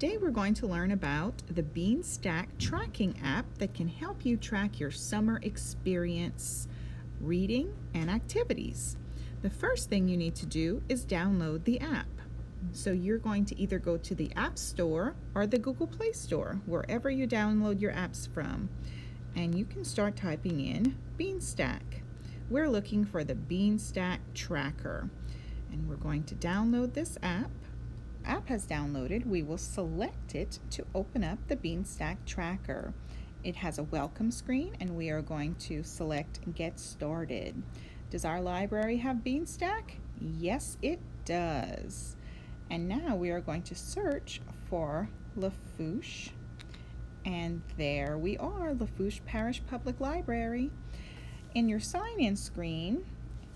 Today we're going to learn about the Beanstack tracking app that can help you track your summer experience, reading, and activities. The first thing you need to do is download the app. So you're going to either go to the App Store or the Google Play Store, wherever you download your apps from. And you can start typing in Beanstack. We're looking for the Beanstack tracker. And we're going to download this app. App has downloaded. We will select it to open up the Beanstack tracker. It has a welcome screen and we are going to select Get Started. Does our library have Beanstack? Yes, it does. And now we are going to search for Lafourche. And there we are, Lafourche Parish Public Library. In your sign-in screen,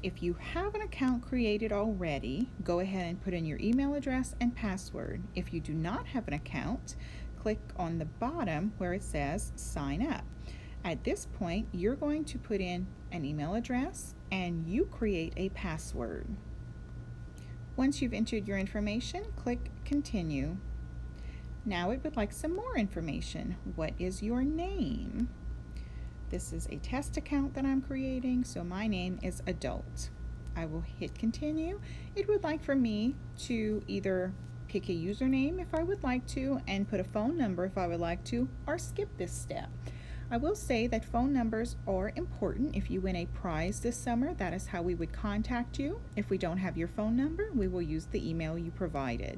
if you have an account created already, go ahead and put in your email address and password. If you do not have an account, click on the bottom where it says Sign Up. At this point, you're going to put in an email address and you create a password. Once you've entered your information, click Continue. Now it would like some more information. What is your name? This is a test account that I'm creating, so my name is Adult. I will hit Continue. It would like for me to either pick a username if I would like to and put a phone number if I would like to, or skip this step. I will say that phone numbers are important. If you win a prize this summer, that is how we would contact you. If we don't have your phone number, we will use the email you provided.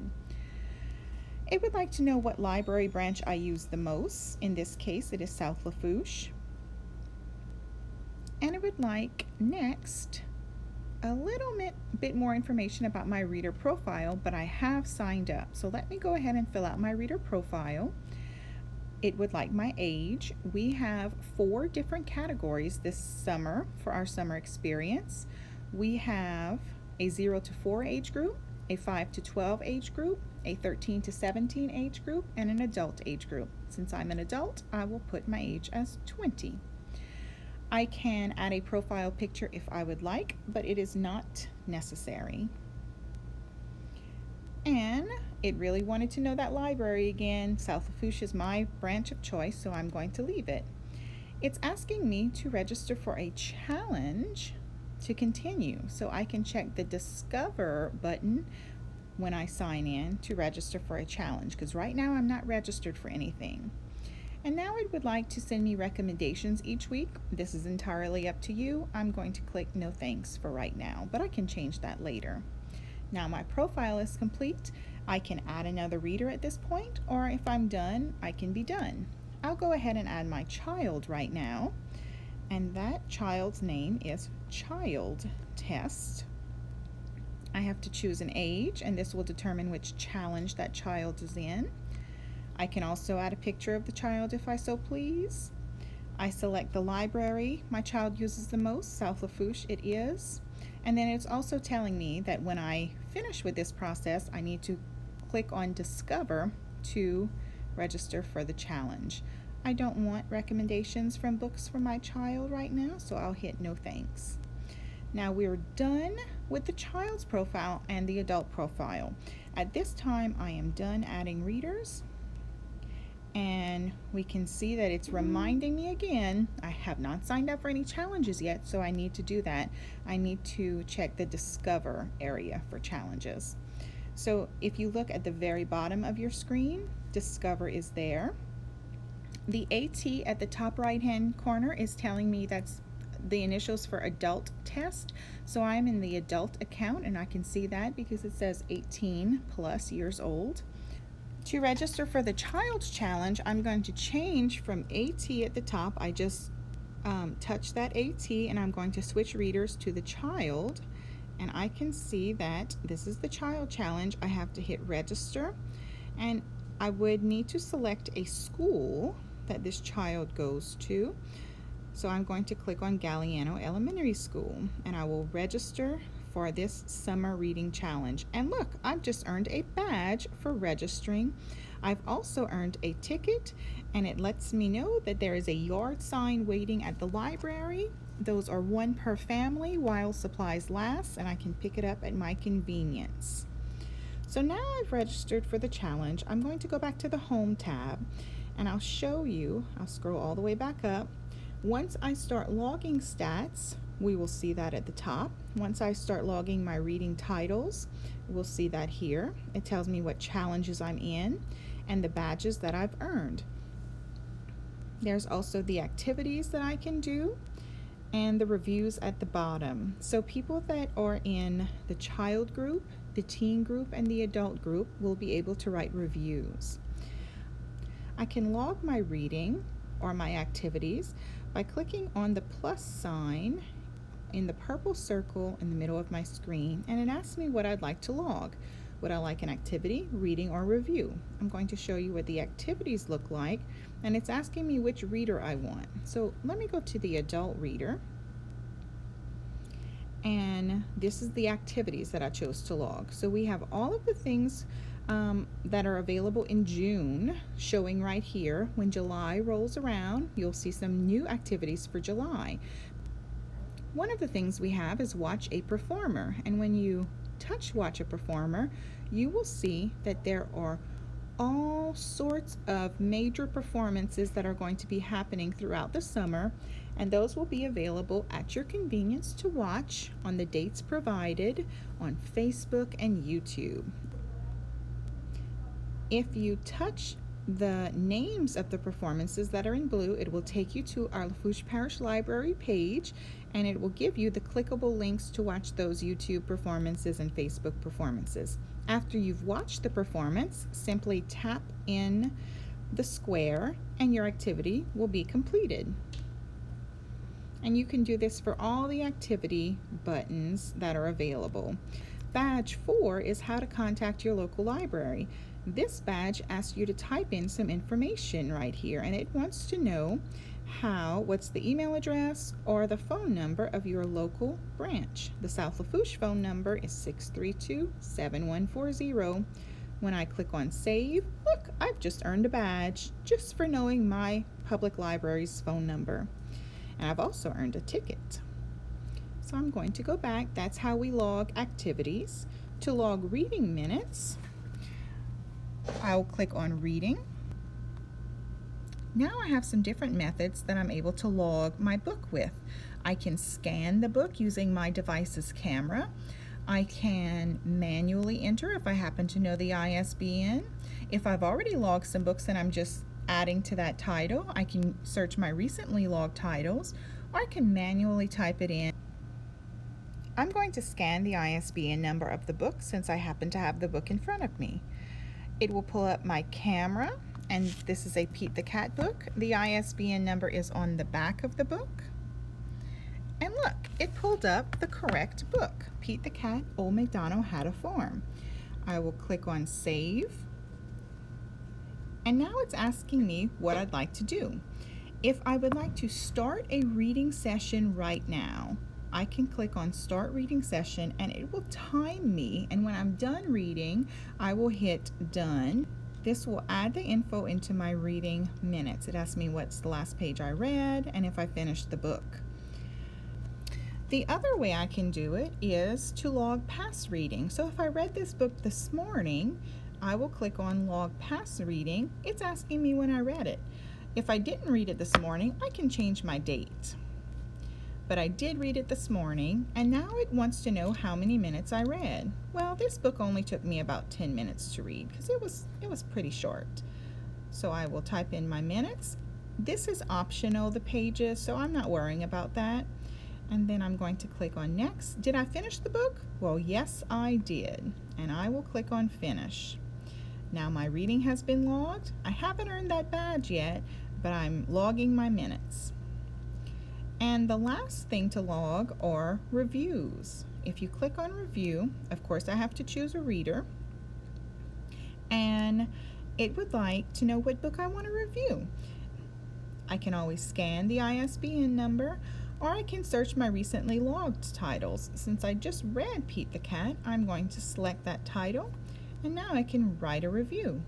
It would like to know what library branch I use the most. In this case, it is South Lafourche. And it would like next a little bit more information about my reader profile, but I have signed up. So let me go ahead and fill out my reader profile. It would like my age. We have 4 different categories this summer for our summer experience. We have a 0 to 4 age group, a 5 to 12 age group, a 13 to 17 age group, and an adult age group. Since I'm an adult, I will put my age as 20. I can add a profile picture if I would like, but it is not necessary. And it really wanted to know that library again. South Lafourche is my branch of choice, so I'm going to leave it. It's asking me to register for a challenge to continue, so I can check the Discover button when I sign in to register for a challenge, because right now I'm not registered for anything. And now it would like to send me recommendations each week. This is entirely up to you. I'm going to click no thanks for right now, but I can change that later. Now my profile is complete. I can add another reader at this point, or if I'm done, I can be done. I'll go ahead and add my child right now, and that child's name is Child Test. I have to choose an age, and this will determine which challenge that child is in. I can also add a picture of the child if I so please. I select the library my child uses the most, South Lafourche it is. And then it's also telling me that when I finish with this process, I need to click on Discover to register for the challenge. I don't want recommendations from books for my child right now, so I'll hit no thanks. Now we're done with the child's profile and the adult profile. At this time, I am done adding readers. And we can see that it's reminding me again, I have not signed up for any challenges yet, so I need to do that. I need to check the Discover area for challenges. So if you look at the very bottom of your screen, Discover is there. The AT at the top right hand corner is telling me that's the initials for Adult Test. So I'm in the adult account and I can see that because it says 18 plus years old. To register for the Child's Challenge, I'm going to change from AT at the top. I just touch that AT and I'm going to switch readers to the child. And I can see that this is the Child Challenge. I have to hit register. And I would need to select a school that this child goes to. So I'm going to click on Galliano Elementary School and I will register for this summer reading challenge. And look, I've just earned a badge for registering. I've also earned a ticket and it lets me know that there is a yard sign waiting at the library. Those are 1 per family while supplies last, and I can pick it up at my convenience. So now I've registered for the challenge. I'm going to go back to the Home tab and I'll show you, I'll scroll all the way back up. Once I start logging stats, we will see that at the top. Once I start logging my reading titles, we'll see that here. It tells me what challenges I'm in and the badges that I've earned. There's also the activities that I can do and the reviews at the bottom. So people that are in the child group, the teen group, and the adult group will be able to write reviews. I can log my reading or my activities by clicking on the plus sign in the purple circle in the middle of my screen, and it asks me what I'd like to log. Would I like an activity, reading, or review? I'm going to show you what the activities look like, and it's asking me which reader I want. So let me go to the adult reader, and this is the activities that I chose to log. So we have all of the things that are available in June showing right here. When July rolls around, you'll see some new activities for July. One of the things we have is watch a performer, and when you touch watch a performer, you will see that there are all sorts of major performances that are going to be happening throughout the summer, and those will be available at your convenience to watch on the dates provided on Facebook and YouTube. If you touch the names of the performances that are in blue, it will take you to our Lafourche Parish Library page, and it will give you the clickable links to watch those YouTube performances and Facebook performances. After you've watched the performance, simply tap in the square and your activity will be completed. And you can do this for all the activity buttons that are available. Badge 4 is how to contact your local library. This badge asks you to type in some information right here, and it wants to know what's the email address or the phone number of your local branch. The South Lafourche phone number is 632-7140. When I click on save, look, I've just earned a badge just for knowing my public library's phone number. And I've also earned a ticket. So I'm going to go back. That's how we log activities. To log reading minutes, I'll click on reading. Now I have some different methods that I'm able to log my book with. I can scan the book using my device's camera. I can manually enter if I happen to know the ISBN. If I've already logged some books and I'm just adding to that title, I can search my recently logged titles, or I can manually type it in. I'm going to scan the ISBN number of the book since I happen to have the book in front of me. It will pull up my camera, and this is a Pete the Cat book. The ISBN number is on the back of the book. And look, it pulled up the correct book, Pete the Cat, Old MacDonald Had a Farm. I will click on save. And now it's asking me what I'd like to do. If I would like to start a reading session right now, I can click on start reading session and it will time me, and when I'm done reading, I will hit done. This will add the info into my reading minutes. It asks me what's the last page I read and if I finished the book. The other way I can do it is to log past reading. So if I read this book this morning, I will click on log past reading. It's asking me when I read it. If I didn't read it this morning, I can change my date. But I did read it this morning, and now it wants to know how many minutes I read. Well, this book only took me about 10 minutes to read because it was pretty short. So I will type in my minutes. This is optional, the pages, so I'm not worrying about that. And then I'm going to click on next. Did I finish the book? Well, yes, I did. And I will click on finish. Now my reading has been logged. I haven't earned that badge yet, but I'm logging my minutes. And the last thing to log are reviews. If you click on review, of course I have to choose a reader, and it would like to know what book I want to review. I can always scan the ISBN number, or I can search my recently logged titles. Since I just read Pete the Cat, I'm going to select that title, and now I can write a review.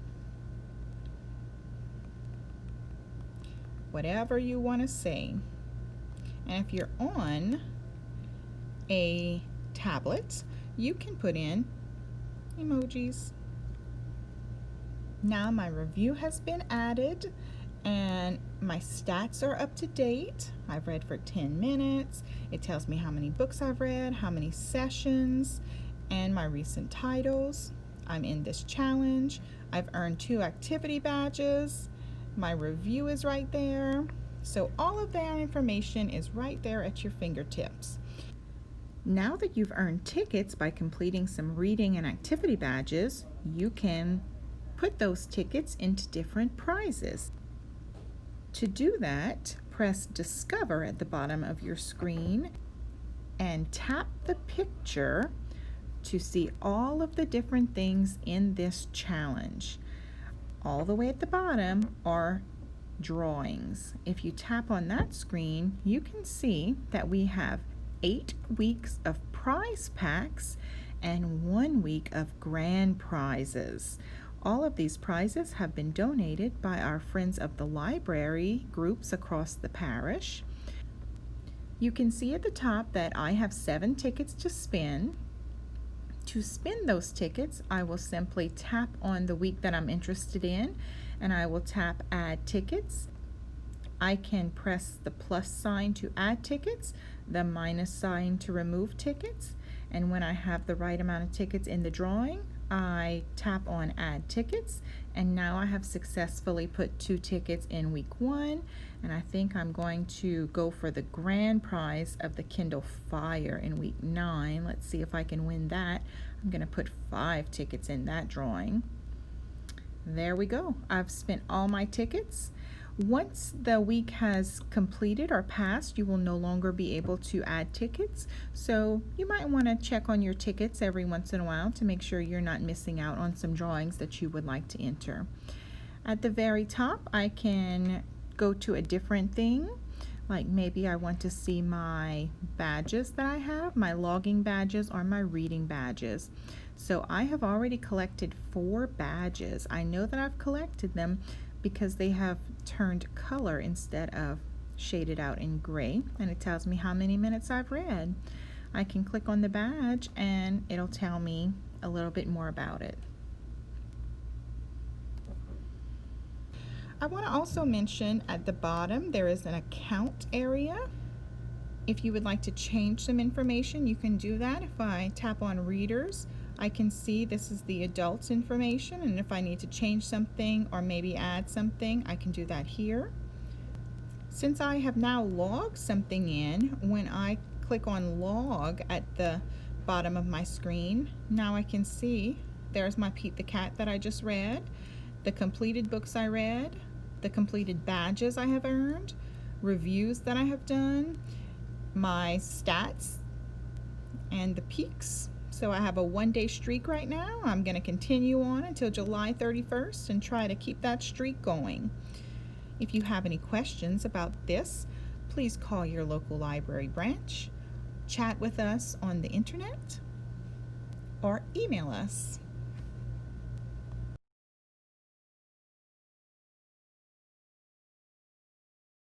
Whatever you want to say. And if you're on a tablet, you can put in emojis. Now my review has been added and my stats are up to date. I've read for 10 minutes. It tells me how many books I've read, how many sessions, and my recent titles. I'm in this challenge. I've earned 2 activity badges. My review is right there. So all of that information is right there at your fingertips. Now that you've earned tickets by completing some reading and activity badges, you can put those tickets into different prizes. To do that, press Discover at the bottom of your screen and tap the picture to see all of the different things in this challenge. All the way at the bottom are drawings. If you tap on that screen, you can see that we have 8 weeks of prize packs and 1 week of grand prizes. All of these prizes have been donated by our Friends of the Library groups across the parish. You can see at the top that I have 7 tickets to spin. To spin those tickets, I will simply tap on the week that I'm interested in, and I will tap Add Tickets. I can press the plus sign to add tickets, the minus sign to remove tickets, and when I have the right amount of tickets in the drawing, I tap on Add Tickets, and now I have successfully put 2 tickets in week 1, and I think I'm going to go for the grand prize of the Kindle Fire in week 9. Let's see if I can win that. I'm going to put 5 tickets in that drawing. There we go. I've spent all my tickets. Once the week has completed or passed, you will no longer be able to add tickets. So you might want to check on your tickets every once in a while to make sure you're not missing out on some drawings that you would like to enter. At the very top, I can go to a different thing. Like maybe I want to see my badges that I have, my logging badges or my reading badges. So I have already collected 4 badges. I know that I've collected them because they have turned color instead of shaded out in gray, and it tells me how many minutes I've read. I can click on the badge and it'll tell me a little bit more about it. I want to also mention at the bottom there is an account area. If you would like to change some information, you can do that. If I tap on readers, I can see this is the adults information, and if I need to change something or maybe add something, I can do that here. Since I have now logged something in, when I click on log at the bottom of my screen, now I can see there's my Pete the Cat that I just read, the completed books I read, the completed badges I have earned, reviews that I have done, my stats, and the peaks. So I have a 1-day streak right now. I'm going to continue on until July 31st and try to keep that streak going. If you have any questions about this, please call your local library branch, chat with us on the internet, or email us.